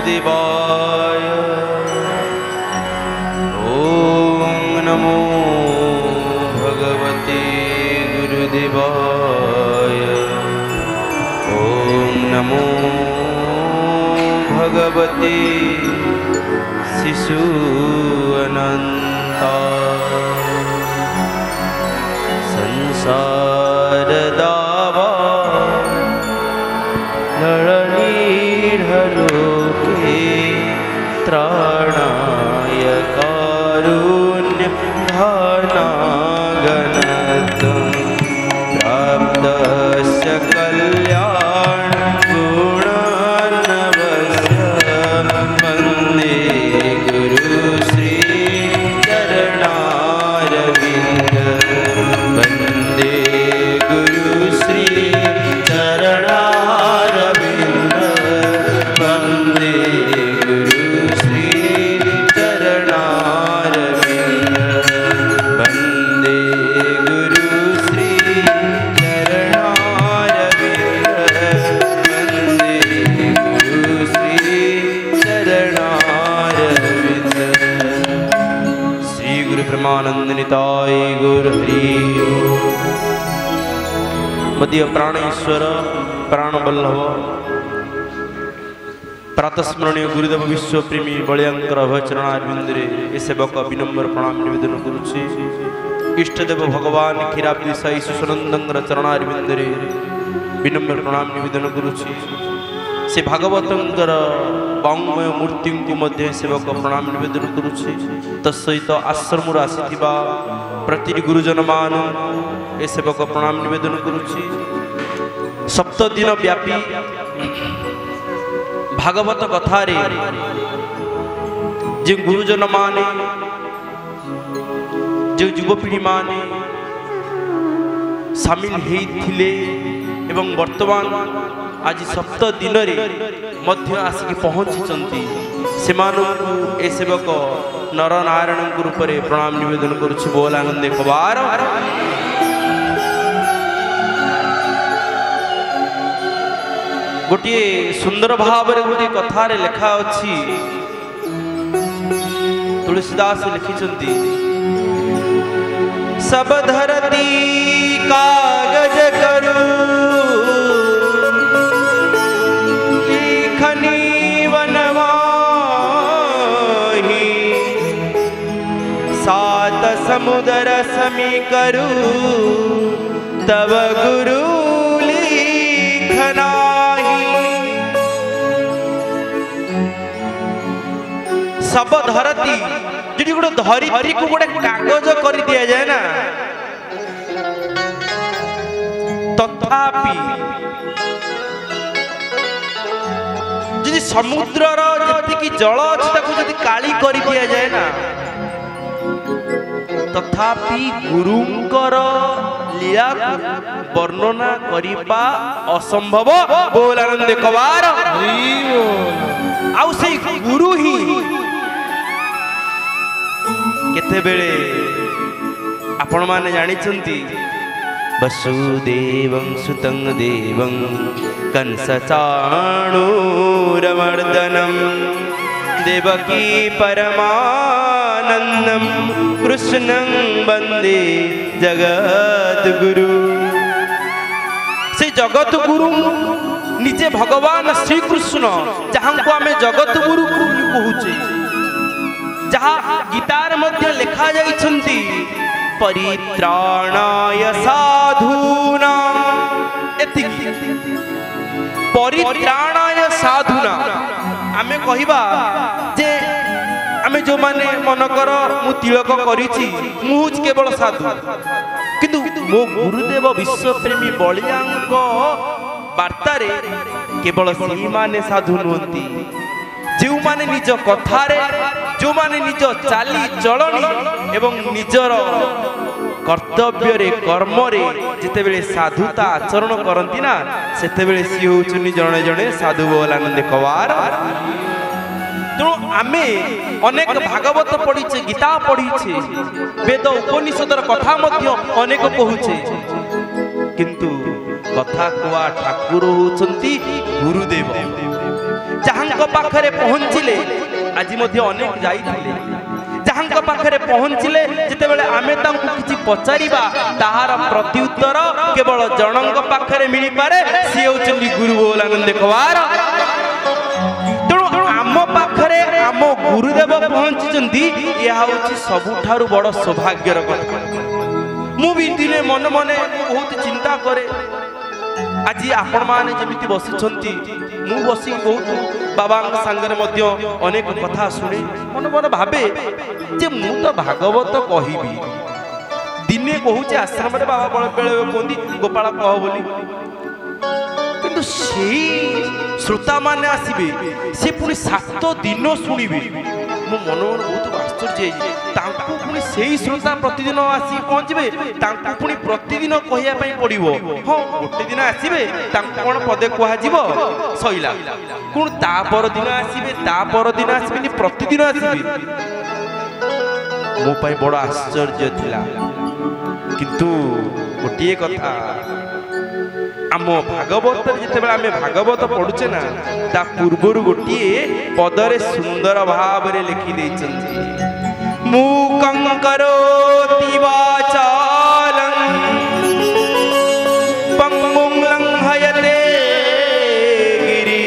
गुरुदेवाय ओम नमो भगवते गुरुदेवाय ओम नमो भगवते शिशु अनंता संसार दावा नरनीढ़लोके त्राणाय कारुण्य भानागनतं प्राप्तस्य कल्याण गुणान्नवस्य वन्दे गुरुश्री चरणारविन्द वन्दे गुरुश्री चरणारविन्द वन्दे गुरुश्री चरणारविन्द वन्दे गुरुश्री चरणारविन्द श्री गुरु ब्रह्मानंद निताय गुरु हरि मध्य प्राणेश्वर प्राणवल्लभ प्रातस्मरणीय गुरुदेव विश्वप्रेमी बलियांकर अभयचरणारविंदे ए सेवक विनम्र प्रणाम निवेदन करुछि। इष्टदेव भगवान क्षीराब्दी साई सुसनंदंकर चरणारविंदे विनम्र प्रणाम निवेदन करुछि। से भागवतंकर वाङ्मय मूर्ति को मध्य सेवक प्रणाम निवेदन करुछि। तत्सहित आश्रम आसीथिबा प्रति गुरुजन मान ए सेवक प्रणाम निवेदन करुछि। सप्त दिन व्यापी भागवत कथारे जे गुरुजन माने जो युवपीढ़ी माने सामिल होइथिले एवं वर्तमान आज सप्त दिन मध्य आसिक पहुँची सेमानंकु ए सेवक नर नारायण रूप में प्रणाम निवेदन करुछि। बोल आनंद कबार गोटे सुंदर भाव गोटे कथार लेखा अच्छी तुलसीदास लिखिछन्ति सब धरती कागज करू लिखनी वनवाही सात समुद्र समी करू तब गुरु लिखना सब धरती जी गोटे धरित्री को गोटे कागज कर दिया जाए ना तथापि जी समुद्रर जी जल अच्छी काली कर दिया जाए ना तथापि गुरुंकर लीला वर्णना करिबा असंभव। बोल आनंद कबार आउ से गुरु ही केते बेले आपण माने जानी चंती वसुदेवं सुतं देवं कंस चाणूरमर्दनं देवकी परमानंदं कृष्णं वंदे जगद्गुरु। से जगत गुरु निजे भगवान श्री कृष्ण जहां को आमे जगत गुरु कहूचे जहाँ गीतार मध्य लिखा जाइछन्ति परित्राणाय साधूना एतिकी परित्राणाय साधूना आमे कहिबा जे आमे जो माने मनकर मु तिलक करिछि मु केवल साधु किंतु मो गुरुदेव विश्वप्रेमी बलियांक वार्तारे केवल सही माने साधु नुहंती जो माने निज कथारे जो माने निज चाली चलनी एवं निजर कर्तव्य रे कर्म रे जितेबेले साधुता आचरण करती ना सेतेबेले सी होचुनी जणे जणे साधु। बोल आनंद कवार तेणु आमे अनेक भागवत पढ़ीचे गीता पढ़ीचे वेद उपनिषदर कथा मध्य अनेक कहूचे किंतु कथा कुआ ठाकुर होचंती गुरुदेव ଯାହାଙ୍କ ପାଖରେ ପହଞ୍ଚିଲେ ଆଜି ମଧ୍ୟ ଅନେକ ଯାଇଥିଲେ ଯାହାଙ୍କ ପାଖରେ ପହଞ୍ଚିଲେ ଯେତେବେଳେ ଆମେ ତାଙ୍କୁ କିଛି ପଚାରିବା ତାହାର ପ୍ରତ୍ୟୁତ୍ତର କେବଳ ଜଣଙ୍କ ପାଖରେ ମିଳିପାରେ ସିଏ ହେଉଛନ୍ତି ଗୁରୁ ବୋଲାନନ୍ଦ କବାର। ତେଣୁ ଆମ ପାଖରେ ଆମ ଗୁରୁଦେବ ପହଞ୍ଚିଛନ୍ତି ଏହା ହେଉଛି ସବୁଠାରୁ ବଡ଼ ସୌଭାଗ୍ୟର କଥା। ମୁଁ ବି ଦିନେ ମନେ ମନେ ବହୁତ ଚିନ୍ତା କରେ ଆଜି ଆପଣମାନେ ଯେମିତି ବସିଛନ୍ତି ମୁଁ ବସି ବହୁତ ବାବାଙ୍କ ସାଙ୍ଗରେ ମଧ୍ୟ ଅନେକ କଥା ଶୁଣେ ମନେ ମନେ ଭାବେ ଯେ ମୁଁ ତ ଭାଗବତ କହିବି ଦିନେ କହୁଛି ଆଶ୍ରମରେ ବାବା ବେଳେ କୁହନ୍ତି ଗୋପାଳ କହ ବୋଲି କିନ୍ତୁ ସେଇ ଶ୍ରୋତାମାନେ ଆସିବେ ସେ ପୁଣି 7 ଦିନ ଶୁଣିବେ ମୋ ମନ ବହୁତ ଆଶ୍ଚର୍ଯ୍ୟ ତାଙ୍କୁ ପୁଣି ସେଇ ଶ୍ରୋତା ପ୍ରତିଦିନ ଆସି ପହଞ୍ଚିବେ ତାଙ୍କୁ ପୁଣି ପ୍ରତିଦିନ କହିବା ପାଇଁ ପଡ଼ିବ ହଁ ଗୋଟେ ଦିନ ଆସିବେ ତାଙ୍କୁ କ'ଣ ପଦେ କୁହାଯିବ ସଇଲା ପୁଣି ତା ପରଦିନ ଆସିବେ ତା ପରଦିନ ଆସିବେନି ପ୍ରତିଦିନ ଆସିବେ ମୋ ପାଇଁ ବଡ଼ ଆଶ୍ଚର୍ଯ୍ୟ ଥିଲା। କିନ୍ତୁ ଗୋଟିଏ କଥା ଆମ ଭାଗବତରେ ଯେତେବେଳେ ଆମେ ଭାଗବତ ପଢୁଛେ ନା ତା ପୂର୍ବରୁ ଗୋଟିଏ ପଦରେ ସୁନ୍ଦର ଭାବରେ ଲେଖି ଦେଇଛନ୍ତି ମୂକଂ କରୋତି ବାଚାଲଂ ପଙ୍ଗୁଂ ଲଂଘୟତେ ଗିରି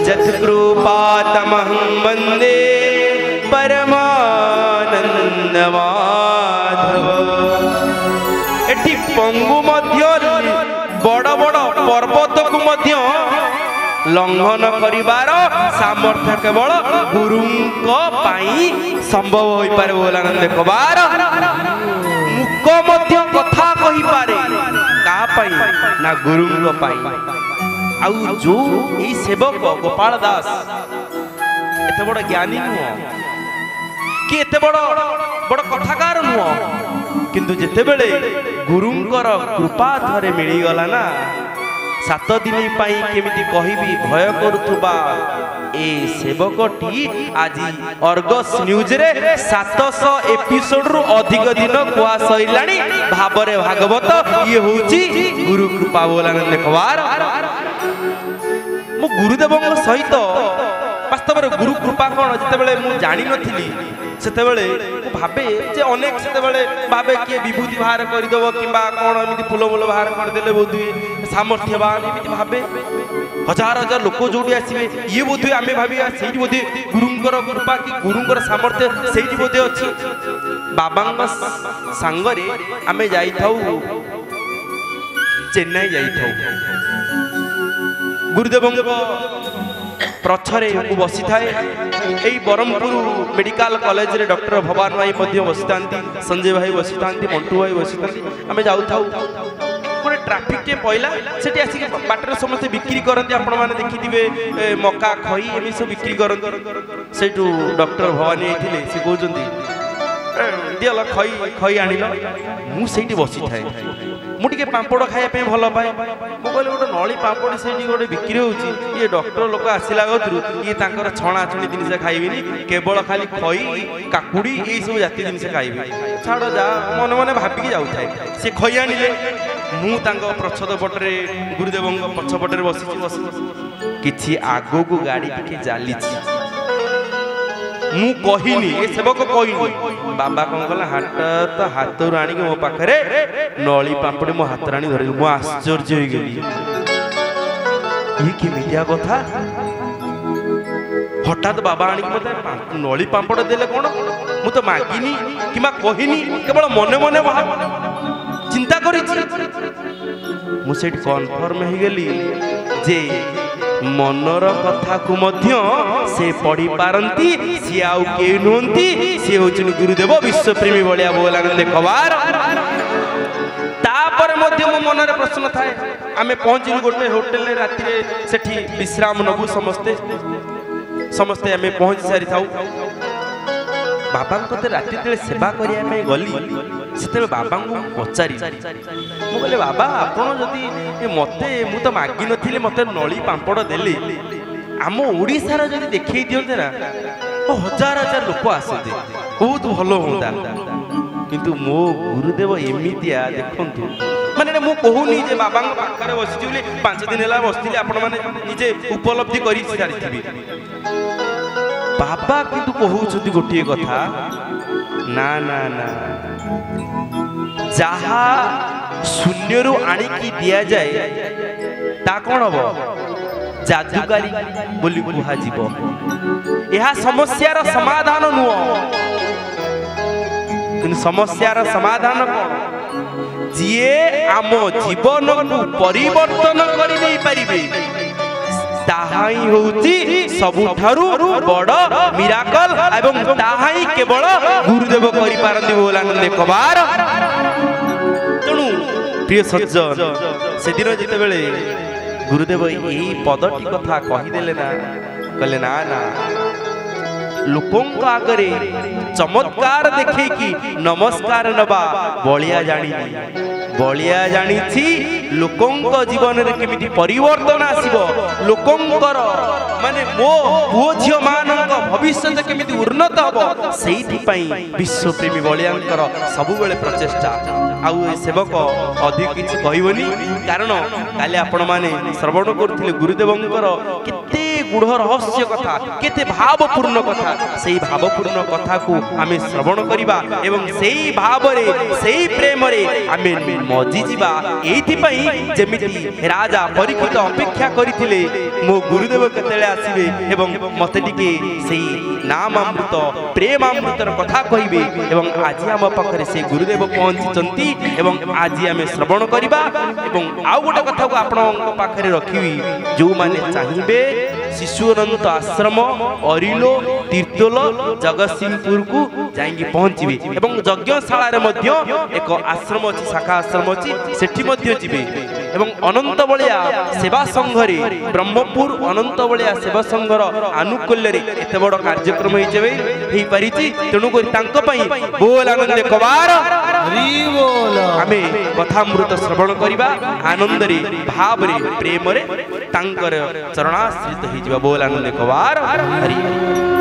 ଯତ୍କୃପାତମହଂ ବନ୍ଦେ ପରମାନନ୍ଦ ମାଧବ। ଏଠି ପଙ୍ଗୁ ମଧ୍ୟ ବଡ଼ ବଡ଼ ପର୍ବତକୁ ମଧ୍ୟ ଲଙ୍ଘନ କରିବାର ସାମର୍ଥ୍ୟ କେବଳ ଗୁରୁଙ୍କ ପାଇଁ ସମ୍ଭବ ହୋଇପାରେ ବୋଲାନନ୍ଦ କବାର। ମୁକ ମଧ୍ୟ କଥା କହିପାରେ କାହା ପାଇଁ ନା ଗୁରୁଙ୍କ ପାଇଁ। ଆଉ ଯୋଉ ଏଇ ସେବକ ଗୋପାଳ ଦାସ ଏତେ ବଡ଼ ଜ୍ଞାନୀ ନୁହଁ କି ଏତେ ବଡ଼ ବଡ଼ କଥାକାର ନୁହଁ କିନ୍ତୁ ଯେତେବେଳେ ଗୁରୁଙ୍କର କୃପା ଥରେ ମିଳିଗଲା ନା 7 ଦିନ ପାଇଁ କେମିତି କହିବି ଭୟ କରୁଥିବା ଏ ସେବକଟି ଆଜି ଅର୍ଗସ୍ ନ୍ୟୁଜରେ 700 ଏପିସୋଡରୁ ଅଧିକ ଦିନ କୁହା ସରିଲାଣି ଭାବରେ ଭାଗବତ ଇଏ ହେଉଛି ଗୁରୁ କୃପା ବୋଲାନନ୍ଦ କବାର। ମୁଁ ଗୁରୁଦେବଙ୍କ ସହିତ ବାସ୍ତବରେ ଗୁରୁ କୃପା କ'ଣ ଯେତେବେଳେ ମୁଁ ଜାଣିନଥିଲି ସେତେବେଳେ ମୁଁ ଭାବେ ଯେ ଅନେକ ସେତେବେଳେ ଭାବେ କିଏ ବିଭୂତି ବାହାର କରିଦେବ କିମ୍ବା କ'ଣ ଏମିତି ଫୁଲମୂଲ ବାହାର କରିଦେଲେ ବୋଧହୁଏ ସାମର୍ଥ୍ୟବାନ ଏମିତି ଭାବେ ହଜାର ହଜାର ଲୋକ ଯୋଉଠି ଆସିବେ ଇଏ ବୋଧହୁଏ ଆମେ ଭାବିବା ସେଇଠି ବୋଧେ ଗୁରୁଙ୍କର କୃପା କି ଗୁରୁଙ୍କର ସାମର୍ଥ୍ୟ ସେଇଠି ବୋଧେ ଅଛି। ବାବାଙ୍କ ସାଙ୍ଗରେ ଆମେ ଯାଇଥାଉ ଚେନ୍ନାଇ ଯାଇଥାଉ ଗୁରୁଦେବଙ୍କ ପ୍ରଛରେ ମୁଁ ବସିଥାଏ ଏଇ ବ୍ରହ୍ମପୁର ମେଡିକାଲ କଲେଜରେ ଡକ୍ଟର ଭବାନ ଭାଇ ମଧ୍ୟ ବସିଥାନ୍ତି ସଞ୍ଜୟ ଭାଇ ବସିଥାନ୍ତି ମଣ୍ଟୁ ଭାଇ ବସିଥାନ୍ତି ଆମେ ଯାଉଥାଉ ଗୋଟେ ଟ୍ରାଫିକଟେ ପଇଲା ସେଠି ଆସିକି ବାଟରେ ସମସ୍ତେ ବିକ୍ରି କରନ୍ତି ଆପଣମାନେ ଦେଖିଥିବେ ମକା ଖଇ ଏମିତି ସବୁ ବିକ୍ରି କରନ୍ତି ସେଇଠୁ ଡକ୍ଟର ଭବାନୀ ହେଇଥିଲେ ସେ କହୁଛନ୍ତି ଦିଅଲ ଖଇ ଖଇ ଆଣିଲ ମୁଁ ସେଇଠି ବସିଥାଏ ମୁଁ ଟିକେ ପାମ୍ପଡ଼ ଖାଇବା ପାଇଁ ଭଲ ପାଏ ମୁଁ କହିଲି ଗୋଟେ ନଳି ପାମ୍ପଡ଼ ସେଇଠି ଗୋଟେ ବିକ୍ରି ହେଉଛି ଇଏ ଡକ୍ଟର ଲୋକ ଆସିଲା କତରୁ ଇଏ ତାଙ୍କର ଛଣାଛଣି ଜିନିଷ ଖାଇବେନି କେବଳ ଖାଲି ଖଇ କାକୁଡ଼ି ଏଇସବୁ ଜାତୀୟ ଜିନିଷ ଖାଇବେ ଛାଡ଼ ଯା ମନେ ମନେ ଭାବିକି ଯାଉଥାଏ ସେ ଖଇ ଆଣିଲେ ମୁଁ ତାଙ୍କ ପ୍ରଚ୍ଛଦ ପଟରେ ଗୁରୁଦେବଙ୍କ ପଛପଟରେ ବସିଛି କିଛି ଆଗକୁ ଗାଡ଼ି ଟିକେ ଚାଲିଛି ମୁଁ କହିନି ଏ ସେବକ କହିନି ବାବା କ'ଣ କଲା ହାତରୁ ଆଣିକି ମୋ ପାଖରେ ନଳି ପାମ୍ପଡ଼ି ମୋ ହାତରେ ଆଣି ଧରିଲି ମୁଁ ଆଶ୍ଚର୍ଯ୍ୟ ହେଇଗଲି ଇଏ କେମିତିଆ କଥା ହଠାତ୍ ବାବା ଆଣିକି ମତେ ନଳି ପାମ୍ପଡ଼ ଦେଲେ କ'ଣ ମୁଁ ତ ମାଗିନି କିମ୍ବା କହିନି କେବଳ ମନେ ମନେ ଚିନ୍ତା କରିଛି ମୁଁ ସେଇଠି କନଫର୍ମ ହେଇଗଲି ଯେ ମନର କଥାକୁ ମଧ୍ୟ ସେ ପଢି ପାରନ୍ତି ସିଏ ଆଉ କେହି ନୁହନ୍ତି ସିଏ ହେଉଛନ୍ତି ଗୁରୁଦେବ ବିଶ୍ୱପ୍ରେମୀ ଭଳିଆ ବୋଲାନନ୍ଦ କବାର। ତାପରେ ମଧ୍ୟ ମୋ ମନରେ ପ୍ରଶ୍ନ ଥାଏ ଆମେ ପହଞ୍ଚିଲୁ ଗୋଟେ ହୋଟେଲରେ ରାତିରେ ସେଠି ବିଶ୍ରାମ ନେବୁ ସମସ୍ତେ ଆମେ ପହଞ୍ଚି ସାରିଥାଉ ବାବାଙ୍କ ରାତି ଯେତେବେଳେ ସେବା କରିବା ପାଇଁ ଗଲି ସେତେବେଳେ ବାବାଙ୍କୁ ପଚାରି ମୁଁ କହିଲି ବାବା ଆପଣ ଯଦି ମତେ ମୁଁ ତ ମାଗିନଥିଲି ମତେ ନଳି ପାମ୍ପଡ଼ ଦେଲେ ଆମ ଓଡ଼ିଶାର ଯଦି ଦେଖେଇ ଦିଅନ୍ତେ ନା ହଜାର ହଜାର ଲୋକ ଆସନ୍ତେ ବହୁତ ଭଲ ହୁଅନ୍ତା किंतु मो गुरुदेव एमितिया देखंतु माने मु कहूनी जे बाबा पाखरे बसिछि बोली 5 दिन होला बसिथिले आपण माने निजे उपलब्धि करि सारिथिबि बाबा किंतु कहउछथि गोटिए कथा ना ना ना जहा शून्यरु आनी की दिया जाए ता कोन हबो जादूकारी बोली कुहा जीवो यह समस्यार समाधान नुह कि समस्यार समाधान कौन जीए आम जीवन को परिवर्तन करि देई परिबे ताहाई होउची सबुठारु बड़ मिराकल एवं ताहाई केवल गुरुदेव करि पारंती बोलानंदे कबार तणु प्रिय सज्जन से दिन जेते बेले गुरुदेव यही पदटी कथा कहीदेले ना कहले ना ना लोकों आगे चमत्कार देखे कि नमस्कार नबा बलिया जानी लोकों जीवन में केमिति परिवर्तन आसीबो लोकोंकर माने मो पुओ झियो मानक भविष्य केमिति उन्नत हबो सेहिथि पई विश्वप्रेमी बलियांकर सबु बेले प्रचेष्टा आउ ए सेवक अधिक किछि कहिबोनी कारण काले आपण माने श्रवण करथिले गुरुदेवंकर केते गुढ़ रहस्य कथा केते भावपूर्ण कथा सेही भावपूर्ण कथा को आमे श्रवण करिबा एवं सेही भाव रे सेही प्रेम रे आमे मजी जिबा एथि पई जेमिति राजा परीक्षित अपेक्षा करिथिले मो गुरुदेव केतेले आसीबे एवं मते टिके सेही नाम अमृत प्रेम अमृतर कथा कहिबे एवं आज हम पाखरे से गुरुदेव पहुंचचंती एवं आज आमे श्रवण करिबा एवं आउ गोटे कथा को आपण पाखरे रखिबी जो माने चाहिबे शिशुअनंत आश्रम अरिलो तीर्थोल जगतसिंहपुर को जाइंगी पहुंचबे एवं यज्ञशाला रे मध्य एक आश्रम अछि शाखा आश्रम अछि सेठी मध्य जिबे एवं अनंत बलिया सेवा संघ रे ब्रह्मपुर अनंत बलिया सेवा संघर आनुकूल्य रे एते बड़ कार्यक्रम हेई परिछि तेनु को तांको पई बोल आनंद कबार हरि बोल आमे कथामृत श्रवण करिबा आनंद रे भाव रे प्रेम रे तांकर चरणाश्रित ही बोल आनंद कबार हरि।